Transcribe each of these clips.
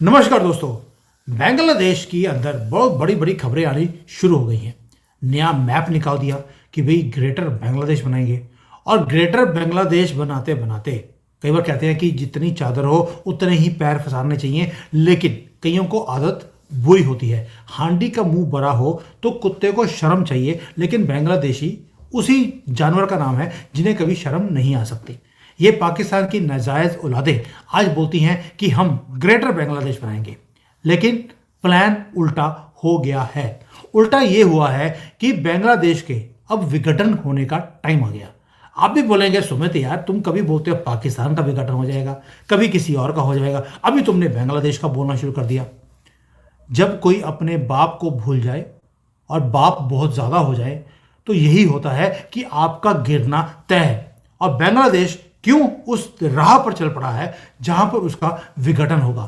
नमस्कार दोस्तों। बांग्लादेश की अंदर बहुत बड़ी बड़ी खबरें आनी शुरू हो गई हैं। नया मैप निकाल दिया कि भाई ग्रेटर बांग्लादेश बनाएंगे। और ग्रेटर बांग्लादेश बनाते बनाते कई बार कहते हैं कि जितनी चादर हो उतने ही पैर फंसाने चाहिए, लेकिन कईयों को आदत बुरी होती है। हांडी का मुंह बड़ा हो तो कुत्ते को शर्म चाहिए, लेकिन बांग्लादेशी उसी जानवर का नाम है जिन्हें कभी शर्म नहीं आ सकती। ये पाकिस्तान की नाजायज औलादें आज बोलती हैं कि हम ग्रेटर बांग्लादेश बनाएंगे, लेकिन प्लान उल्टा हो गया है। उल्टा ये हुआ है कि बांग्लादेश के अब विघटन होने का टाइम आ गया। आप भी बोलेंगे सुमित यार, तुम कभी बोलते हो पाकिस्तान का विघटन हो जाएगा, कभी किसी और का हो जाएगा, अभी तुमने बांग्लादेश का बोलना शुरू कर दिया। जब कोई अपने बाप को भूल जाए और बाप बहुत ज्यादा हो जाए तो यही होता है कि आपका गिरना तय है। और बांग्लादेश क्यों उस राह पर चल पड़ा है जहां पर उसका विघटन होगा।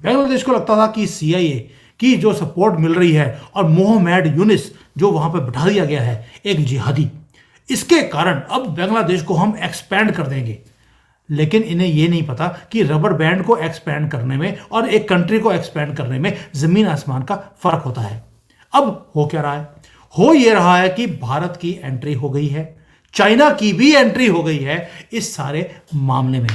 बांग्लादेश को लगता था कि सीआईए की जो सपोर्ट मिल रही है और मोहम्मद यूनिस जो वहां पर बिठा दिया गया है एक जिहादी, इसके कारण अब बांग्लादेश को हम एक्सपैंड कर देंगे। लेकिन इन्हें यह नहीं पता कि रबर बैंड को एक्सपैंड करने में और एक कंट्री को एक्सपैंड करने में जमीन आसमान का फर्क होता है। अब हो क्या रहा है? हो यह रहा है कि भारत की एंट्री हो गई है, चाइना की भी एंट्री हो गई है इस सारे मामले में,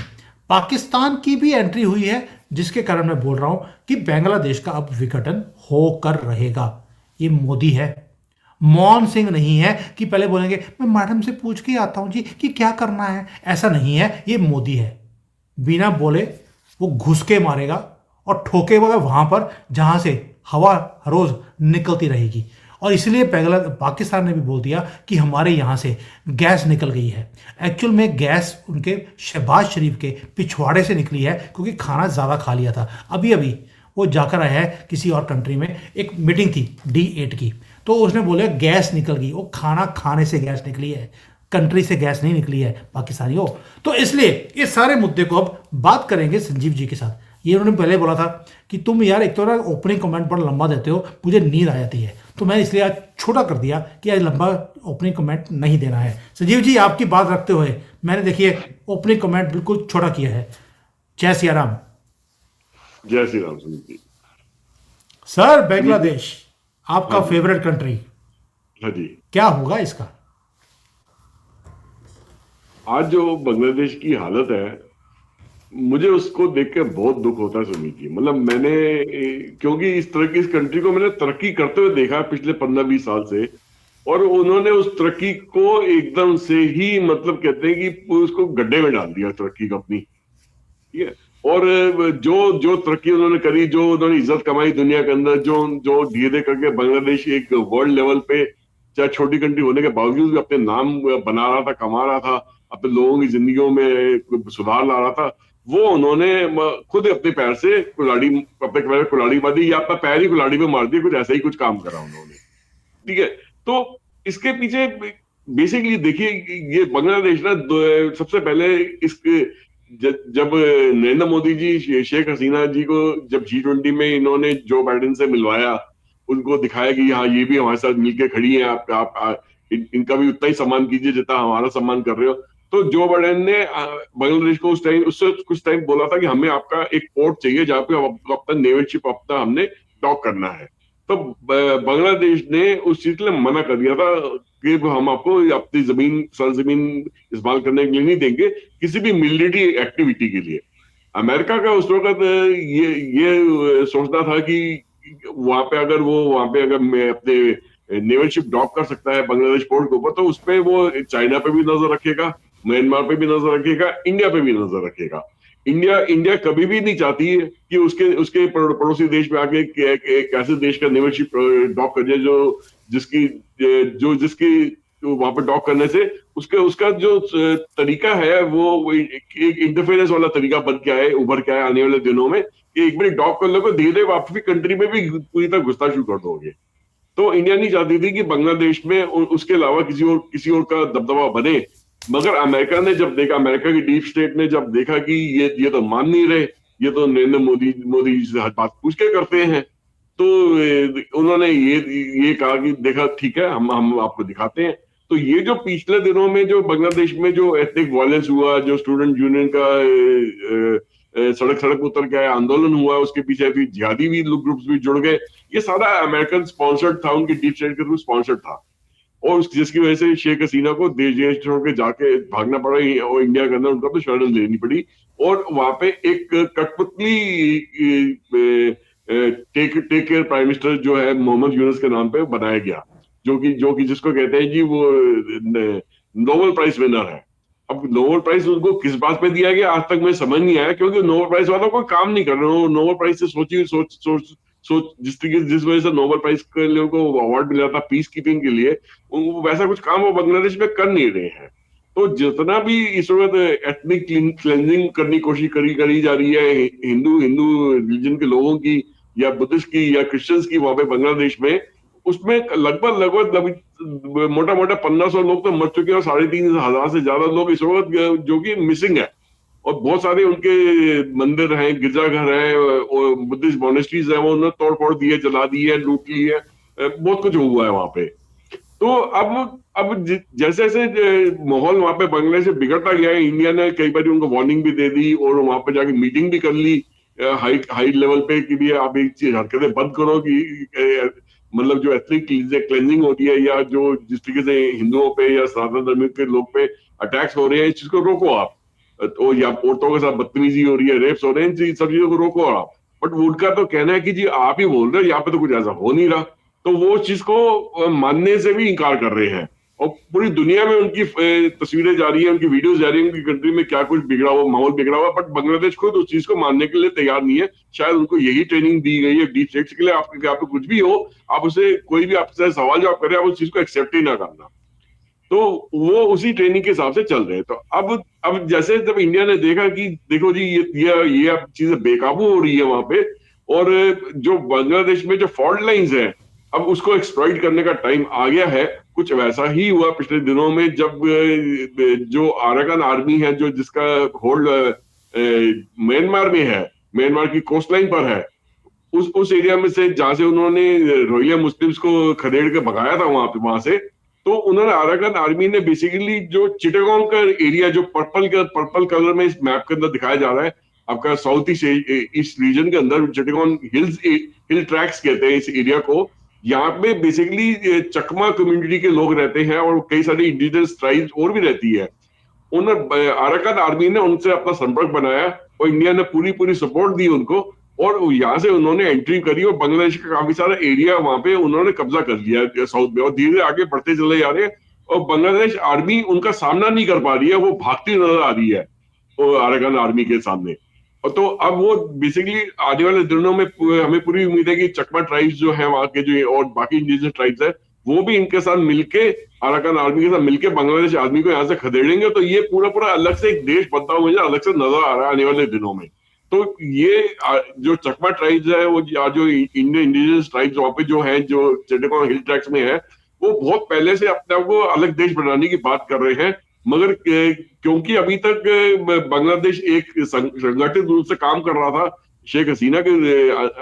पाकिस्तान की भी एंट्री हुई है, जिसके कारण मैं बोल रहा हूं कि बांग्लादेश का अब विघटन होकर रहेगा। ये मोदी है, मौन सिंह नहीं है कि पहले बोलेंगे मैं मैडम से पूछ के आता हूं जी कि क्या करना है। ऐसा नहीं है, ये मोदी है। बिना बोले वो घुस के मारेगा और ठोकेगा वहां पर जहां से हवा हर रोज निकलती रहेगी। और इसलिए पाकिस्तान ने भी बोल दिया कि हमारे यहां से गैस निकल गई है। एक्चुअल में गैस उनके शहबाज शरीफ के पिछवाड़े से निकली है, क्योंकि खाना ज़्यादा खा लिया था। अभी अभी वो जाकर आया है किसी और कंट्री में, एक मीटिंग थी D8 की, तो उसने बोला गैस निकल गई। वो खाना खाने से गैस निकली है, कंट्री से गैस नहीं निकली है पाकिस्तानियों। तो इसलिए इस सारे मुद्दे को अब बात करेंगे संजीव जी के साथ। ये उन्होंने पहले बोला था कि तुम यार एक तो ना ओपनिंग कमेंट बड़ा लंबा देते हो, मुझे नींद आ जाती है, तो मैं इसलिए आज छोटा कर दिया कि आज लंबा ओपनिंग कमेंट नहीं देना है। संजीव जी आपकी बात रखते हुए मैंने देखिए ओपनिंग कमेंट बिल्कुल छोटा किया है। जय सिया राम। जय श्री राम सुनील जी। सर सुनील जी। बांग्लादेश आपका हाँ जी। फेवरेट कंट्री, हाँ जी। क्या होगा इसका? आज जो बांग्लादेश की हालत है, मुझे उसको देख के बहुत दुख होता है सुनील जी। मतलब मैंने क्योंकि इस तरह की इस कंट्री को मैंने तरक्की करते हुए देखा है पिछले 15-20 साल से। और उन्होंने उस तरक्की को एकदम से ही मतलब कहते हैं कि उसको गड्ढे में डाल दिया तरक्की को अपनी। ठीक है। और जो जो तरक्की उन्होंने करी, जो उन्होंने इज्जत कमाई दुनिया के अंदर, जो जो धीरे धीरे करके बांग्लादेश एक वर्ल्ड लेवल पे, चाहे छोटी कंट्री होने के बावजूद भी अपने नाम बना रहा था, कमा रहा था, अपने लोगों की जिंदगियों में सुधार ला रहा था, वो उन्होंने खुद अपने पैर से कुल्हाड़ी, अपने पैर में कुल्हाड़ी बांधी या अपना पैर ही कुल्हाड़ी में मार दिया, कुछ ऐसा ही कुछ काम करा उन्होंने। ठीक है। तो इसके पीछे बेसिकली देखिए, ये बांग्लादेश ना सबसे पहले इस जब नरेंद्र मोदी जी शेख हसीना जी को जब G20 में इन्होंने जो बाइडेन से मिलवाया, उनको दिखाया कि हाँ ये भी हमारे साथ मिलके खड़ी हैं, इनका भी उतना ही सम्मान कीजिए जितना हमारा सम्मान कर रहे हो। तो जो बाइडेन ने बांग्लादेश को उस टाइम, उससे कुछ टाइम बोला था कि हमें आपका एक पोर्ट चाहिए जहाँ पे अपना नेवल शिप अपना हमने डॉक करना है। तो बांग्लादेश ने उस चीज के लिए मना कर दिया था कि हम आपको अपनी जमीन सरजमीन इस्तेमाल करने के लिए नहीं देंगे किसी भी मिलिट्री एक्टिविटी के लिए। अमेरिका का उस वक्त ये सोचना था कि वहां पे अगर मैं अपने नेवल शिप डॉक कर सकता है बांग्लादेश पोर्ट के ऊपर, तो उस पे वो चाइना पे भी नजर रखेगा, म्यांमार पे भी नजर रखेगा, इंडिया पे भी नजर रखेगा। इंडिया इंडिया कभी भी नहीं चाहती है कि उसके उसके पड़ोसी देश में आके एक ऐसे देश का नेवल शिप डॉक कर जाए जिसकी जिसकी वहां पर डॉक करने से उसके उसका जो तरीका है वो एक इंटरफेरेंस वाला तरीका बन के आए, उभर के आए आने वाले दिनों में, कि एक बार डॉक कर लोगे धीरे धीरे आप भी कंट्री में भी पूरी तरह घुसना शुरू कर दोगे। तो इंडिया नहीं चाहती थी कि बांग्लादेश में उसके अलावा किसी और का दबदबा बने। मगर अमेरिका ने जब देखा, अमेरिका की डीप स्टेट ने जब देखा कि ये तो मान नहीं रहे, ये तो नरेंद्र मोदी से हर बात पूछ के करते हैं, तो उन्होंने ये कहा कि देखा ठीक है, हम आपको दिखाते हैं। तो ये जो पिछले दिनों में जो बांग्लादेश में जो एथनिक वायलेंस हुआ, जो स्टूडेंट यूनियन का सड़क सड़क उतर के आए, आंदोलन हुआ, उसके पीछे फिर जिहादी भी ग्रुप्स भी जुड़ गए। ये सारा अमेरिकन स्पॉन्सर्ड था, उनकी डीप स्टेट के थ्रू स्पॉन्सर्ड था। और जिसकी वजह से शेख हसीना को देश देश छोड़ के जाके भागना पड़ा, और इंडिया के अंदर उनको तो शरण लेनी पड़ी। और वहां पे एक कठपुतली take take care prime minister जो है मोहम्मद यूनुस के नाम पे बनाया गया, जो कि जिसको कहते हैं जी वो नोबेल प्राइज विनर है। अब नोबेल प्राइज उनको किस बात पे दिया गया आज तक मुझे समझ नहीं आया, क्योंकि नोबेल प्राइज वाला कोई काम नहीं कर रहे हो। नोबेल प्राइज से सोचिए, सोच सोच सोच जिस वजह से नोबेल प्राइज के लिए को अवार्ड मिला था पीस कीपिंग के लिए, वैसा कुछ काम वो बांग्लादेश में कर नहीं रहे हैं। तो जितना भी इस वक्त एथनिक क्लेंजिंग करने की कोशिश करी जा रही है हिंदू हिंदू रिलीजन के लोगों की, या बुद्धिस्ट की, या क्रिश्चियंस की वहां पे बांग्लादेश में, उसमें लगभग लगभग मोटा मोटा 1500 लोग तो मर चुके हैं, और 3500 से ज्यादा लोग इस वक्त जो कि मिसिंग है। और बहुत सारे उनके मंदिर हैं, गिरजाघर हैं, और बुद्धिस्ट मॉनेस्ट्रीज हैं, वो उन्होंने तोड़ फोड़ दिए, जला दिए, लूट लिए, बहुत कुछ हुआ है वहां पे। तो अब जैसे जैसे माहौल वहां पे बांग्लादेश से बिगड़ता गया है, इंडिया ने कई बार उनको वार्निंग भी दे दी, और वहां पे जाके मीटिंग भी कर ली हाई हाई लेवल पे कि भी आप एक चीज हरकतें बंद करो, कि मतलब जो एथनिक क्लेंजिंग होती है, या जो जिस तरीके से हिंदुओं पे या सनातन धर्म के लोग पे अटैक्स हो रहे हैं, इस चीज को रोको आप। तो या औरतों के साथ बदतमीजी हो रही है, रेप्स हो रहे हैं, इन सब चीजों को रोको आप। बट उनका तो कहना है कि जी आप ही बोल रहे हो, यहाँ पे तो कुछ ऐसा हो नहीं रहा। तो वो उस चीज को मानने से भी इनकार कर रहे हैं। और पूरी दुनिया में उनकी तस्वीरें जा रही है, उनकी वीडियोस जा रही है, उनकी कंट्री में क्या कुछ बिगड़ा हुआ, माहौल बिगड़ा हुआ, बट बांग्लादेश खुद उस चीज को मानने के लिए तैयार नहीं है। शायद उनको यही ट्रेनिंग दी गई है डीप स्टेट्स के लिए, आप कुछ भी हो, आप उसे कोई भी आपसे सवाल जवाब करे, आप उस चीज को एक्सेप्ट ही ना करना। तो वो उसी ट्रेनिंग के हिसाब से चल रहे हैं। तो अब जैसे जब इंडिया ने देखा कि देखो जी ये अब चीजें बेकाबू हो रही है वहां पे, और जो बांग्लादेश में जो फॉल्ट लाइंस है, अब उसको एक्सप्लॉइट करने का टाइम आ गया है। कुछ वैसा ही हुआ पिछले दिनों में, जब जो अराकान आर्मी है, जो जिसका होल्ड म्यांमार में है, म्यांमार की कोस्ट लाइन पर है, उस एरिया में से जहां से उन्होंने रोहिंग्या मुस्लिम्स को खदेड़ के भगाया था वहां से, तो उन्होंने अराकान आर्मी ने बेसिकली जो चिटागोंग का एरिया, जो पर्पल कलर में इस मैप के अंदर दिखाया जा रहा है, आपका साउथ ईस्ट रीजन के अंदर चिटागोंग हिल ट्रैक्स कहते हैं इस एरिया को। यहाँ पे बेसिकली चकमा कम्युनिटी के लोग रहते हैं, और कई सारी इंडिजिनस ट्राइब्स और भी रहती है। अराकान आर्मी ने उनसे अपना संपर्क बनाया, और इंडिया ने पूरी पूरी सपोर्ट दी उनको, और यहाँ से उन्होंने एंट्री करी, और बांग्लादेश का काफी सारा एरिया वहां पे उन्होंने कब्जा कर लिया साउथ में, और धीरे आगे बढ़ते चले जा रहे हैं। और बांग्लादेश आर्मी उनका सामना नहीं कर पा रही है, वो भागती नजर आ रही है अराकान आर्मी के सामने। और तो अब वो बेसिकली आने वाले दिनों में हमें पूरी उम्मीद है कि चकमा ट्राइब्स जो है वहां के, जो और बाकी इंडिजिनस ट्राइब्स है, वो भी इनके साथ मिलके, अराकान आर्मी के साथ मिलके बांग्लादेश आर्मी को यहाँ से खदेड़ेंगे। तो ये पूरा पूरा अलग से एक देश बनता हुआ मुझे अलग से नजर आ रहा है आने वाले दिनों में। तो ये जो चकमा ट्राइब्स है, वो जो इंडियन इंडिजिनस ट्राइब्स वहां पे जो है, जो चिटागोंग हिल ट्रैक्स में है, वो बहुत पहले से अपने आप को अलग देश बनाने की बात कर रहे हैं। मगर क्योंकि अभी तक बांग्लादेश एक संगठित रूप से काम कर रहा था शेख हसीना के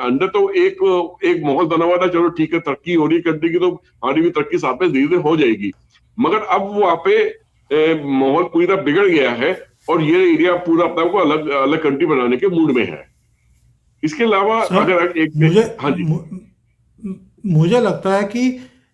अंदर, तो एक माहौल बना हुआ था, चलो ठीक है, तरक्की हो रही कंट्री की, तो हमारी भी तरक्की साथ में धीरे धीरे हो जाएगी। मगर अब वहां पे माहौल पूरी तरह बिगड़ गया है, और ये एरिया पूरा अपने आप को अलग अलग कंट्री बनाने के मूड में है। इसके अलावा सर अगर एक, मुझे हाँ जी, मुझे लगता है कि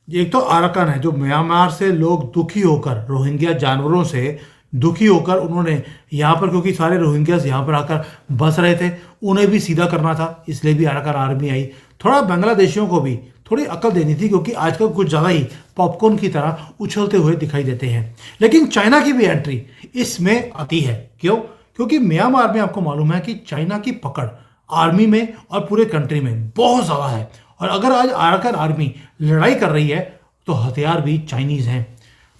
एक तो अराकान है, जो म्यांमार से लोग दुखी होकर, रोहिंग्या जानवरों से दुखी होकर उन्होंने यहाँ पर, क्योंकि सारे रोहिंग्यास यहाँ पर आकर बस रहे थे, उन्हें भी सीधा करना था, इसलिए भी अराकान आर्मी आई। थोड़ा बांग्लादेशियों को भी थोड़ी अकल देनी थी, क्योंकि आजकल कुछ ज़्यादा ही पॉपकॉर्न की तरह उछलते हुए दिखाई देते हैं। लेकिन चाइना की भी एंट्री इसमें आती है। क्यों? क्योंकि म्यांमार में आपको मालूम है कि चाइना की पकड़ आर्मी में और पूरे कंट्री में बहुत ज़्यादा है। और अगर आज अराकान आर्मी लड़ाई कर रही है, तो हथियार भी चाइनीज़ हैं।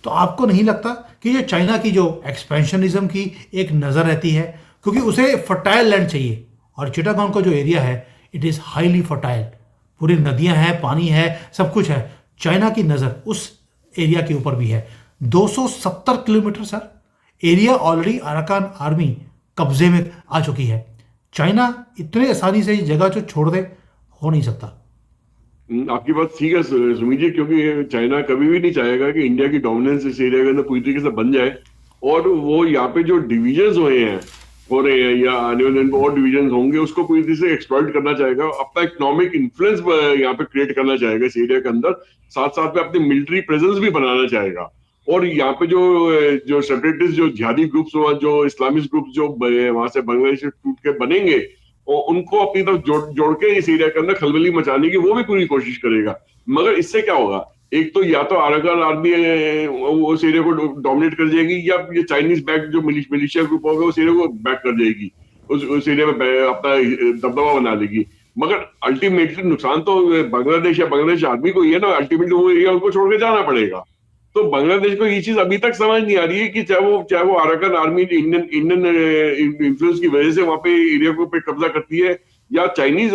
तो आपको नहीं लगता कि ये चाइना की जो एक्सपेंशनिज्म की एक नज़र रहती है, क्योंकि उसे फर्टाइल लैंड चाहिए, और चिटागोंग का जो एरिया है, इट इज़ हाईली फर्टाइल, पूरी नदियां हैं, पानी है, सब कुछ है। चाइना की नज़र उस एरिया के ऊपर भी है। 270 kilometre sir area already Arakan army कब्जे में आ चुकी है। चाइना इतने आसानी से इस जगह जो छोड़ दे, हो नहीं सकता। आपकी बात ठीक है सुमित जी, क्योंकि चाइना कभी भी नहीं चाहेगा कि इंडिया की डोमिनेंस इस एरिया के अंदर पूरी तरीके से बन जाए। और वो यहाँ पे जो डिविजन्स हुए हैं, हो रहे हैं या आने वाले दिन में और डिवीजन होंगे, उसको पूरी तरह से एक्सप्लॉइट करना चाहेगा, अपना इकोनॉमिक इन्फ्लुएंस यहाँ पे क्रिएट करना चाहेगा इस एरिया के अंदर, साथ साथ में अपनी मिलिट्री प्रेजेंस भी बनाना चाहेगा। और यहाँ पे जो जो सेपरेटिस्ट जो जिहादी ग्रुप्स जो इस्लामिक ग्रुप्स जो वहां से बांग्लादेश से टूट के बनेंगे, और उनको अपनी तरफ जोड़ के इस एरिया के अंदर खलबली मचाने की वो भी पूरी कोशिश करेगा। मगर इससे क्या होगा, एक तो या तो अराकान आर्मी वो उस एरिया को डोमिनेट कर जाएगी, या ये चाइनीज बैक जो मिलिशिया ग्रुप होगा उस एरिया को बैक कर जाएगी, उस एरिया में अपना दबदबा बना लेगी। मगर अल्टीमेटली नुकसान तो बांग्लादेश या बांग्लादेश आर्मी को ही है ना, अल्टीमेटली वो एरिया उनको छोड़ के जाना पड़ेगा। तो बांग्लादेश को ये चीज अभी तक समझ नहीं आ रही है कि चाहे वो Arakan army Indian Indian influence की वजह से वहां पे एरिया को पे कब्जा करती है, या चाइनीज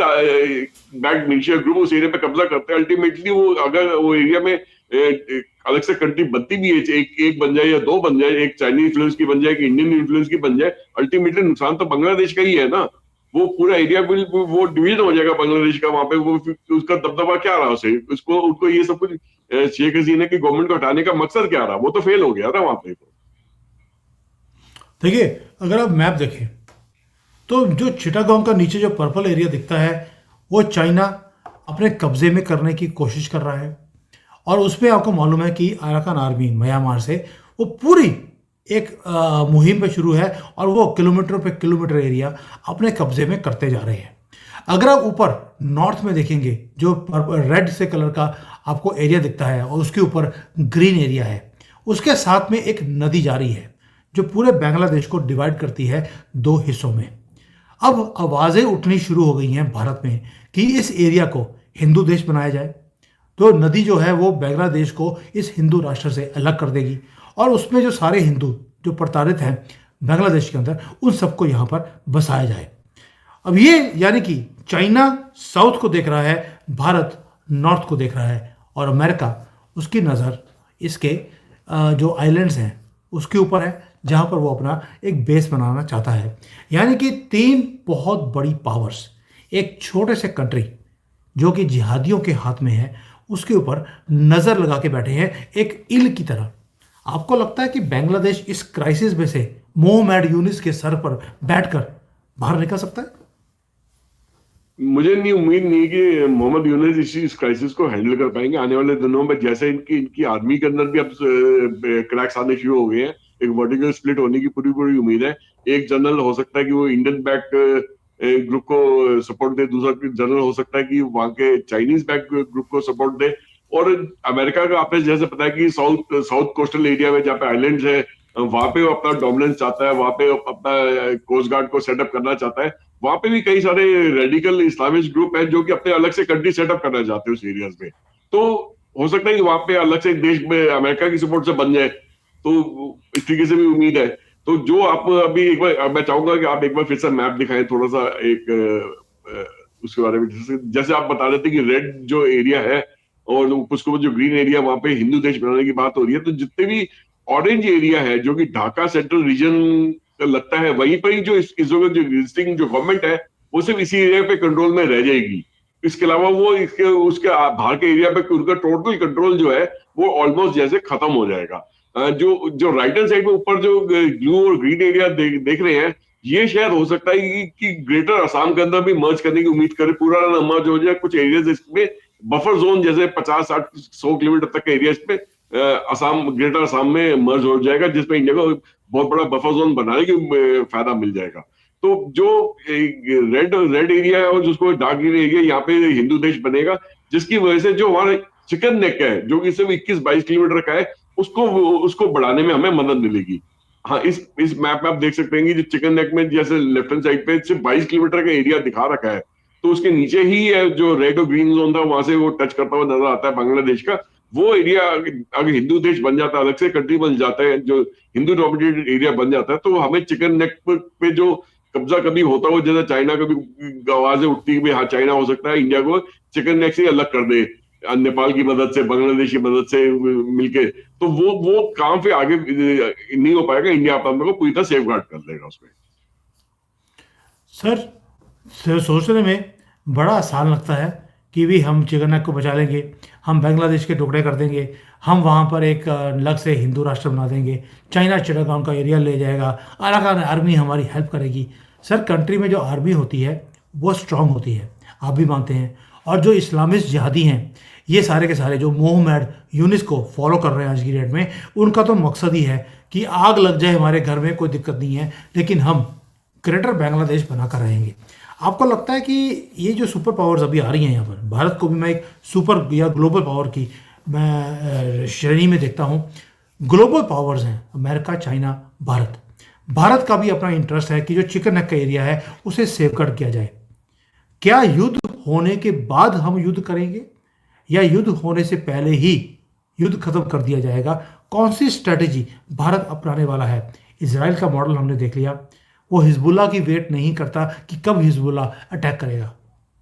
बैक्ड मिलिशिया ग्रुप उस एरिया पे कब्जा करते हैं। अल्टीमेटली वो अगर वो एरिया में अलग से कंट्री बनती भी है, एक बन जाए या दो बन जाए, एक चाइनीज इन्फ्लुएंस की बन जाए, एक इंडियन इन्फ्लुएंस की बन जाए, अल्टीमेटली नुकसान तो बांग्लादेश का ही है ना। वो पूरा एरिया वो डिवीजन हो जाएगा बांग्लादेश का, वहां पे वो उसका दबदबा क्या रहा उसे, उसको उनको ये सब कुछ शेख हसीना की गवर्नमेंट को हटाने का मकसद क्या रहा, वो तो फेल हो गया था वहां पे। देखिए, अगर आप मैप देखें तो जो चिटागोंग का नीचे जो पर्पल एरिया दिखता है वो चाइना अपने कब्जे में करने की कोशिश कर रहा है। और उसमें आपको मालूम है कि अराकान आर्मी म्यांमार से वो पूरी एक मुहिम पे शुरू है, और वो किलोमीटर पे किलोमीटर एरिया अपने कब्जे में करते जा रहे हैं। अगर आप ऊपर नॉर्थ में देखेंगे, जो रेड से कलर का आपको एरिया दिखता है और उसके ऊपर ग्रीन एरिया है, उसके साथ में एक नदी जा रही है जो पूरे बांग्लादेश को डिवाइड करती है दो हिस्सों में। अब आवाज़ें उठनी शुरू हो गई हैं भारत में कि इस एरिया को हिंदू देश बनाया जाए। तो नदी जो है वो बांग्लादेश को इस हिंदू राष्ट्र से अलग कर देगी, और उसमें जो सारे हिंदू जो प्रताड़ित हैं बांग्लादेश के अंदर, उन सबको यहाँ पर बसाया जाए। अब ये यानी कि चाइना साउथ को देख रहा है, भारत नॉर्थ को देख रहा है, और अमेरिका उसकी नज़र इसके जो आइलैंड्स हैं उसके ऊपर है, जहाँ पर वो अपना एक बेस बनाना चाहता है। यानी कि तीन बहुत बड़ी पावर्स एक छोटे से कंट्री जो कि जिहादियों के हाथ में है उसके ऊपर नज़र लगा के बैठे हैं एक इल की तरह। आपको लगता है कि बांग्लादेश इस क्राइसिस में से मोहम्मद यूनिस के सर पर बैठकर बाहर निकल सकता है? मुझे नहीं उम्मीद नहीं कि मोहम्मद यूनुस इस क्राइसिस को हैंडल कर पाएंगे आने वाले दिनों में। जैसे इनकी इनकी आर्मी के अंदर भी अब क्रैक्स आने शुरू हो गए हैं, एक वर्टिकल स्प्लिट होने की पूरी पूरी उम्मीद है। एक जनरल हो सकता है कि वो इंडियन बैक ग्रुप को सपोर्ट दे, दूसरा जनरल हो सकता है कि वहां के चाइनीज बैक ग्रुप को सपोर्ट दे। और अमेरिका का आपने जैसे पता है कि साउथ साउथ कोस्टल एरिया में जहाँ पे आइलैंड्स है, वहां पे वो अपना डोमिनेंस चाहता है, वहां पे अपना कोस्ट गार्ड को सेटअप करना चाहता है। वहां पे भी कई सारे रेडिकल इस्लामिक ग्रुप हैं जो कि अपने अलग से कंट्री सेटअप करना चाहते हैं उस एरियाज में। तो हो सकता है कि वहां पे अलग से एक देश में अमेरिका की सपोर्ट से बन जाए, तो इस तरीके से भी उम्मीद है। तो जो आप अभी एक बार मैं चाहूंगा कि आप एक बार फिर से मैप दिखाएं थोड़ा सा, एक उसके बारे में। जैसे आप बता रहे थे कि रेड जो एरिया है और उसको जो ग्रीन एरिया, वहां पे हिंदू देश बनाने की बात हो रही है। तो जितने भी ऑरेंज एरिया है जो कि ढाका सेंट्रल रीजन लगता है, वहीं पर ही जो इस वक्त जो एग्जिस्टिंग जो गवर्नमेंट है वो सिर्फ इसी एरिया पे कंट्रोल में रह जाएगी। इसके अलावा वो इसके उसके बाहर के एरिया पे उनका टोटल कंट्रोल जो है वो ऑलमोस्ट जैसे खत्म हो जाएगा। जो जो राइट हैंड साइड में ऊपर जो ब्लू और ग्रीन एरिया देख रहे हैं, ये शायद हो सकता है कि ग्रेटर असम के अंदर भी मर्ज करने की उम्मीद करें, पूरा ना मर्ज हो जाए। कुछ एरियाज इसमें बफर जोन जैसे 50-60-100 किलोमीटर तक का एरिया इसमें असम, ग्रेटर असम में मर्ज हो जाएगा, जिसमें इंडिया को बहुत बड़ा बफर जोन बनाने की फायदा मिल जाएगा। तो जो रेड रेड एरिया है और जिसको डार्क ग्रीन एरिया, यहाँ पे हिंदू देश बनेगा, जिसकी वजह से जो हमारा चिकन नेक है जो कि सिर्फ 21-22 किलोमीटर का है, उसको उसको बढ़ाने में हमें मदद मिलेगी। हाँ, इस मैप में आप देख सकते हैं कि जो चिकन नेक में जैसे लेफ्ट हैंड साइड पे सिर्फ 22 किलोमीटर का एरिया दिखा रखा है, तो उसके नीचे ही है जो रेड और ग्रीन जोन था, वहां से वो टच करता हुआ नजर आता है बांग्लादेश का। वो एरिया अगर हिंदू देश बन जाता है, अलग से कंट्री बन जाता है, जो हिंदू डोमिनेटेड एरिया बन जाता है, तो हमें चिकन नेक पे जो कब्जा कभी होता हो, जैसे चाइना कभी आवाजें उठती है हाँ चाइना हो सकता है इंडिया को चिकन नेक से अलग कर दे नेपाल की मदद से, बांग्लादेश की मदद से मिलके, तो वो काम फिर आगे नहीं हो पाएगा। इंडिया अपने को पूरी तरह सेफ गार्ड कर लेगा उसमें। सर, सोचने में बड़ा आसान लगता है कि भी हम चिकन नेक को बचा लेंगे, हम बांग्लादेश के टुकड़े कर देंगे, हम वहाँ पर एक अलग से हिंदू राष्ट्र बना देंगे, चाइना चिटागांव का एरिया ले जाएगा, अराकान आर्मी हमारी हेल्प करेगी। सर, कंट्री में जो आर्मी होती है वो स्ट्रांग होती है, आप भी मानते हैं। और जो इस्लामिस्ट जिहादी हैं, ये सारे के सारे जो मोहम्मद यूनिस को फॉलो कर रहे हैं आज की डेट में, उनका तो मकसद ही है कि आग लग जाए हमारे घर में, कोई दिक्कत नहीं है, लेकिन हम ग्रेटर बांग्लादेश बनाकर रहेंगे। आपको लगता है कि ये जो सुपर पावर्स अभी आ रही हैं यहाँ पर, भारत को भी मैं एक सुपर या ग्लोबल पावर की मैं श्रेणी में देखता हूँ। ग्लोबल पावर्स हैं अमेरिका, चाइना, भारत। भारत का भी अपना इंटरेस्ट है कि जो चिकन नेक का एरिया है उसे सेफगार्ड किया जाए। क्या युद्ध होने के बाद हम युद्ध करेंगे या युद्ध होने से पहले ही युद्ध खत्म कर दिया जाएगा? कौन सी स्ट्रेटेजी भारत अपनाने वाला है? इसराइल का मॉडल हमने देख लिया, वो हिजबुल्ला की वेट नहीं करता कि कब हिजबुल्ला अटैक करेगा।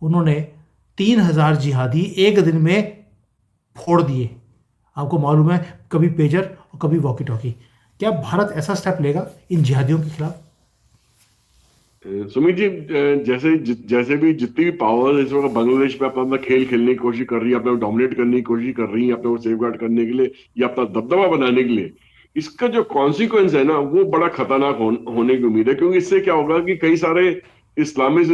उन्होंने 3,000 जिहादी एक दिन में फोड़ दिए, आपको मालूम है, कभी पेजर और कभी वॉकी टॉकी। क्या भारत ऐसा स्टेप लेगा इन जिहादियों के खिलाफ? सुमित जी, जैसे भी जितनी भी पावर इस वक्त बांग्लादेश पे अपना अपना खेल खेलने की कोशिश कर रही है, अपने को डोमिनेट करने की कोशिश कर रही है, अपने को सेफ गार्ड करने के लिए या अपना दबदबा बनाने के लिए, इसका जो कॉन्सिक्वेंस है ना वो बड़ा खतरनाक होने की उम्मीद है। क्योंकि इससे क्या होगा कि कई सारे इस्लामिक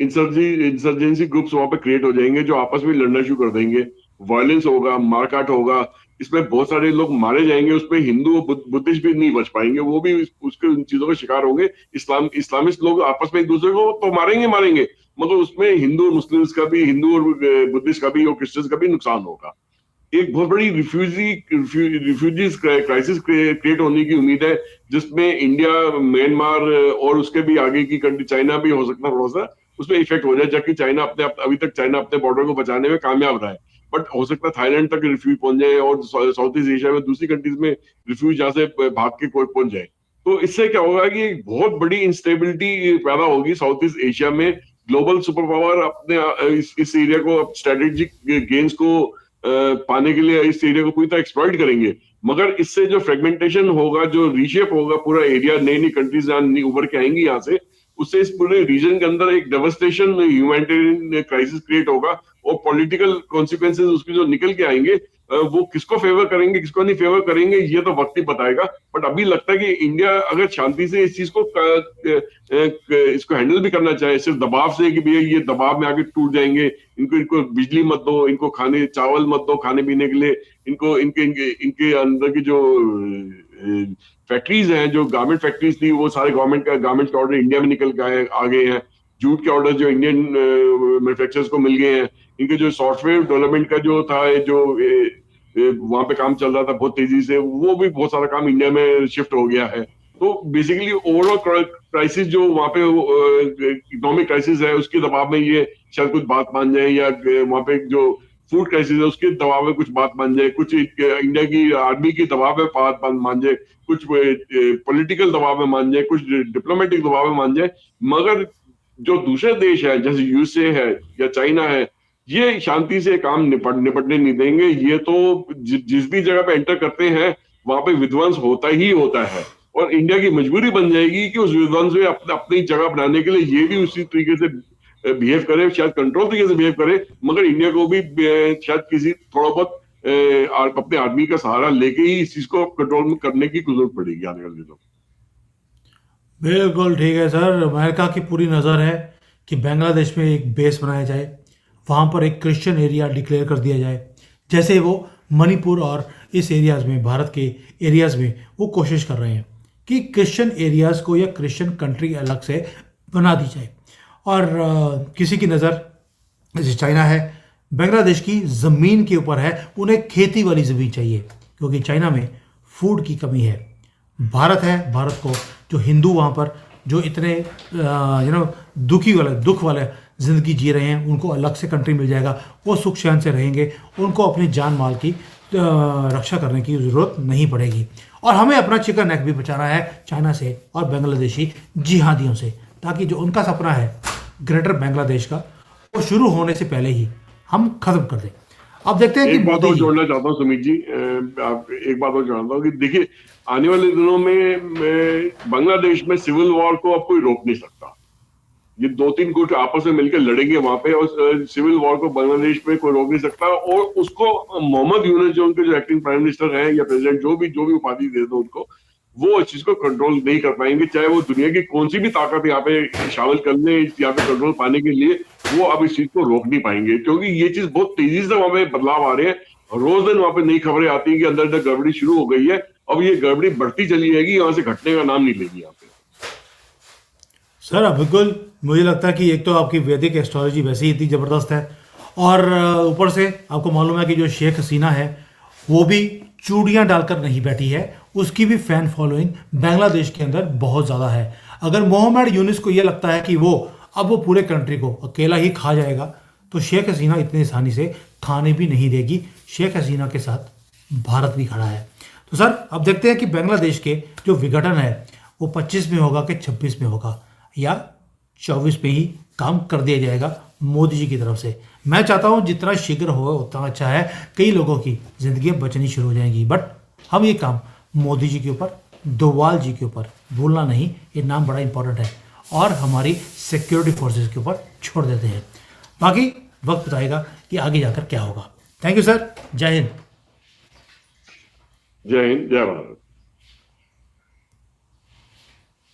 इंसर्जेंसी ग्रुप्स वहां पे क्रिएट हो जाएंगे जो आपस में लड़ना शुरू कर देंगे, वायलेंस होगा, मारकाट होगा, इसमें बहुत सारे लोग मारे जाएंगे, उसमें हिंदू और बुद्धिस्ट भी नहीं बच पाएंगे, वो भी उसके उन चीजों का शिकार होंगे। इस्लामिस्ट लोग आपस में एक दूसरे को तो मारेंगे मारेंगे, मगर उसमें हिंदू और मुस्लिम्स का भी, हिंदू और बुद्धिस्ट का भी और क्रिश्चियंस का भी नुकसान होगा। एक बहुत बड़ी रिफ्यूजीज क्राइसिस क्रिएट होने की उम्मीद है, जिसमें इंडिया, म्यांमार और उसके भी आगे की कंट्री चाइना भी हो सकता है थोड़ा सा उसमें इफेक्ट हो जाए, जबकि चाइना अभी तक चाइना अपने बॉर्डर को बचाने में कामयाब रहा है। बट हो सकता है थाईलैंड तक रिफ्यूज पहुंच जाए और साउथ ईस्ट एशिया में दूसरी कंट्रीज में रिफ्यूज यहाँ से भाग के कोई पहुंच जाए। तो इससे क्या होगा कि एक बहुत बड़ी इंस्टेबिलिटी पैदा होगी साउथ ईस्ट एशिया में। ग्लोबल सुपर पावर अपने इस एरिया को, स्ट्रेटेजिक गेन्स को पाने के लिए इस एरिया को पूरी तरह एक्सप्लॉइट करेंगे। मगर इससे जो फ्रेगमेंटेशन होगा, जो रीशेप होगा पूरा एरिया, नई नई कंट्रीज उभर के आएंगी यहाँ से, उससे इस पूरे रीजन के अंदर एक डेवस्टेशन, ह्यूमैनिटेरियन क्राइसिस क्रिएट होगा और पॉलिटिकल कॉन्सिक्वेंसेज उसके जो निकल के आएंगे, वो किसको फेवर करेंगे किसको नहीं फेवर करेंगे ये तो वक्त ही बताएगा। बट अभी लगता है कि इंडिया अगर शांति से इस चीज को इसको हैंडल भी करना चाहे, सिर्फ दबाव से कि भैया ये दबाव में आगे टूट जाएंगे, इनको इनको बिजली मत दो, इनको खाने चावल मत दो खाने पीने के लिए, इनको इनके इनके इनके अंदर की जो फैक्ट्रीज हैं, जो गारमेंट फैक्ट्रीज थी, वो सारे गारमेंट के ऑर्डर इंडिया में निकल के आ गए हैं। जूट के ऑर्डर जो इंडियन मैन्युफैक्चरर्स को मिल गए हैं। इनके जो सॉफ्टवेयर डेवलपमेंट का जो था, जो वहां पे काम चल रहा था बहुत तेजी से, वो भी बहुत सारा काम इंडिया में शिफ्ट हो गया है। तो बेसिकली ओवरऑल क्राइसिस जो वहां पे इकोनॉमिक क्राइसिस है, उसके दबाव में ये शायद कुछ बात मान जाए, या वहां पे जो फूड क्राइसिस है उसके दबाव में कुछ बात मान जाए, कुछ इंडिया की आर्मी की दबाव में बात मान जाए, कुछ पॉलिटिकल दबाव में मान जाए, कुछ डिप्लोमेटिक दबाव में मान जाए। मगर जो दूसरे देश है जैसे यूएसए है या चाइना है, ये शांति से काम निपटने नहीं देंगे। ये तो जिस भी जगह पे एंटर करते हैं वहां पे विध्वंस होता ही होता है, और इंडिया की मजबूरी बन जाएगी कि उस विध्वंस में अपनी जगह बनाने के लिए ये भी उसी तरीके से बिहेव करे, शायद कंट्रोल तरीके से बिहेव करे, मगर इंडिया को भी शायद किसी थोड़ा बहुत अपने आर्मी का सहारा लेके ही इस चीज को कंट्रोल में करने की जरूरत पड़ेगी आने वाले दिनों। बिल्कुल ठीक है सर। अमेरिका की पूरी नज़र है कि बांग्लादेश में एक बेस बनाया जाए, वहाँ पर एक क्रिश्चियन एरिया डिक्लेयर कर दिया जाए, जैसे वो मणिपुर और इस एरियाज़ में, भारत के एरियाज़ में वो कोशिश कर रहे हैं कि क्रिश्चियन एरियाज़ को या क्रिश्चियन कंट्री अलग से बना दी जाए। और किसी की नज़र जैसे चाइना है, बांग्लादेश की ज़मीन के ऊपर है, उन्हें खेती वाली ज़मीन चाहिए क्योंकि चाइना में फूड की कमी है। भारत है, भारत को जो हिंदू वहाँ पर जो इतने दुख वाले ज़िंदगी जी रहे हैं, उनको अलग से कंट्री मिल जाएगा, वो सुख चैन से रहेंगे, उनको अपनी जान माल की रक्षा करने की ज़रूरत नहीं पड़ेगी। और हमें अपना चिकन नेक भी बचाना है चाइना से और बांग्लादेशी जिहादियों से, ताकि जो उनका सपना है ग्रेटर बांग्लादेश का, वो शुरू होने से पहले ही हम खत्म कर दें। अब देखते हैं कि एक बात और जोड़ना चाहता हूँ सुमित जी, आप एक बात और जानता हूँ कि देखिए आने वाले दिनों में बांग्लादेश में सिविल वॉर को अब कोई रोक नहीं सकता। ये 2-3 गुट आपस में मिलकर लड़ेंगे वहां पे, और सिविल वॉर को बांग्लादेश में कोई रोक नहीं सकता। और उसको मोहम्मद यूनस जो उनके जो एक्टिंग प्राइम मिनिस्टर हैं या प्रेसिडेंट, जो भी उपाधि दे दो उनको, वो इस चीज को कंट्रोल नहीं कर पाएंगे, चाहे वो दुनिया की कौन सी भी ताकत यहाँ पे शामिल कर ले यहाँ पे कंट्रोल पाने के लिए। वो अब इस चीज को रोक नहीं पाएंगे, क्योंकि ये चीज बहुत तेजी से वहां पे बदलाव आ रहे हैं। रोज दिन वहां पे नई खबरें आती हैं कि अंदर अंदर गड़बड़ी शुरू हो गई है। अब ये गड़बड़ी बढ़ती चली जाएगी, यहाँ से घटने का नाम नहीं लेगी यहाँ पे। सर बिल्कुल, मुझे लगता है कि एक तो आपकी वैदिक एस्ट्रोलॉजी वैसे ही इतनी ज़बरदस्त है, और ऊपर से आपको मालूम है कि जो शेख हसीना है वो भी चूड़ियां डालकर नहीं बैठी है, उसकी भी फैन फॉलोइंग बांग्लादेश के अंदर बहुत ज़्यादा है। अगर मोहम्मद यूनिस को ये लगता है कि वो पूरे कंट्री को अकेला ही खा जाएगा, तो शेख हसीना इतनी आसानी से खाने भी नहीं देगी। शेख हसीना के साथ भारत भी खड़ा है। तो सर अब देखते हैं कि बांग्लादेश के जो विघटन है वो 25 में होगा कि 26 में होगा, या 24 में ही काम कर दिया जाएगा मोदी जी की तरफ से। मैं चाहता हूं जितना शीघ्र हो उतना अच्छा है, कई लोगों की जिंदगियां बचनी शुरू हो जाएंगी। बट हम ये काम मोदी जी के ऊपर, डोवाल जी के ऊपर भूलना नहीं, ये नाम बड़ा इंपॉर्टेंट है, और हमारी सिक्योरिटी फोर्सेस के ऊपर छोड़ देते हैं। बाकी वक्त बताएगा कि आगे जाकर क्या होगा। थैंक यू सर, जय हिंद। जय हिंद, जय भारत।